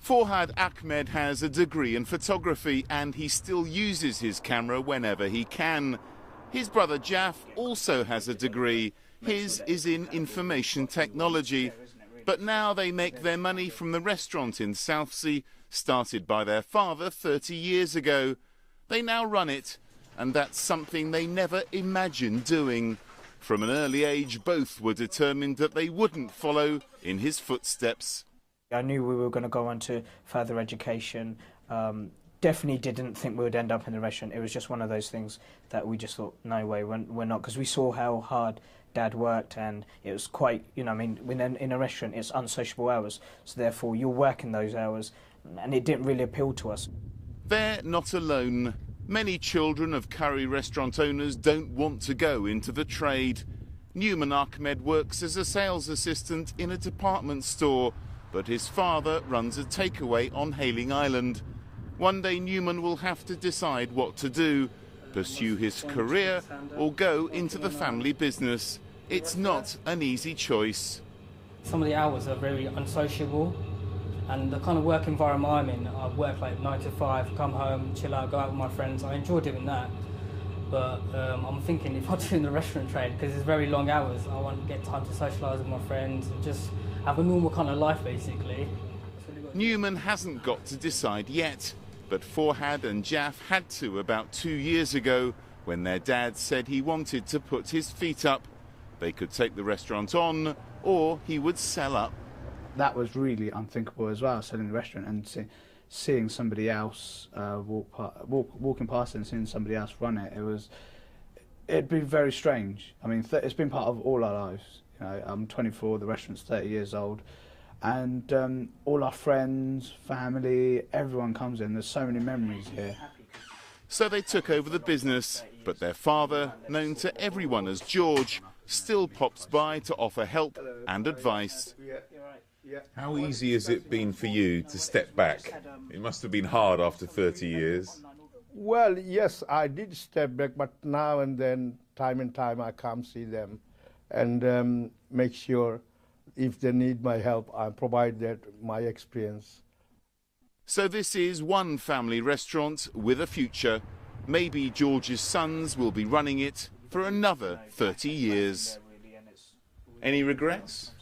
Farhad Ahmed has a degree in photography and he still uses his camera whenever he can. His brother Jaff also has a degree. His is in information technology. But now they make their money from the restaurant in Southsea, started by their father 30 years ago. They now run it, and that's something they never imagined doing. From an early age, both were determined that they wouldn't follow in his footsteps. I knew we were going to go on to further education. Definitely didn't think we would end up in the restaurant. It was just one of those things that we just thought, no way, we're not, because we saw how hard Dad worked, and it was quite, you know, I mean, in a restaurant, it's unsociable hours, so therefore you're working those hours, and it didn't really appeal to us. They're not alone. Many children of curry restaurant owners don't want to go into the trade. Newman Ahmed works as a sales assistant in a department store, but his father runs a takeaway on Hayling Island. One day Newman will have to decide what to do, pursue his career or go into the family business. It's not an easy choice. Some of the hours are very unsociable, and the kind of work environment I'm in, I work like 9 to 5, come home, chill out, go out with my friends. I enjoy doing that, but I'm thinking if I'm doing the restaurant trade, because it's very long hours, I want to get time to socialise with my friends and just have a normal kind of life, basically. Newman hasn't got to decide yet, but Farhad and Jaff had to about 2 years ago when their dad said he wanted to put his feet up. They could take the restaurant on, or he would sell up. That was really unthinkable as well, selling the restaurant and seeing somebody else walking past and seeing somebody else run it. It'd be very strange. I mean, it's been part of all our lives. You know, I'm 24, the restaurant's 30 years old, and all our friends, family, everyone comes in. There's so many memories here. So they took over the business, but their father, known to everyone as George, still pops by to offer help and advice. How easy has it been for you to step back? It must have been hard after 30 years. Well, yes, I did step back, but now and then, time and time, I come see them and make sure if they need my help, I provide that, my experience. So this is one family restaurant with a future. Maybe George's sons will be running it for another 30 years. Any regrets?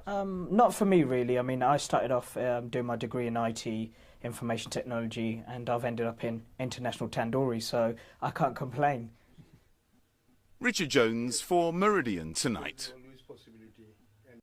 Not for me, really. I mean, I started off doing my degree in IT, information technology, and I've ended up in international tandoori, so I can't complain. Richard Jones for Meridian Tonight.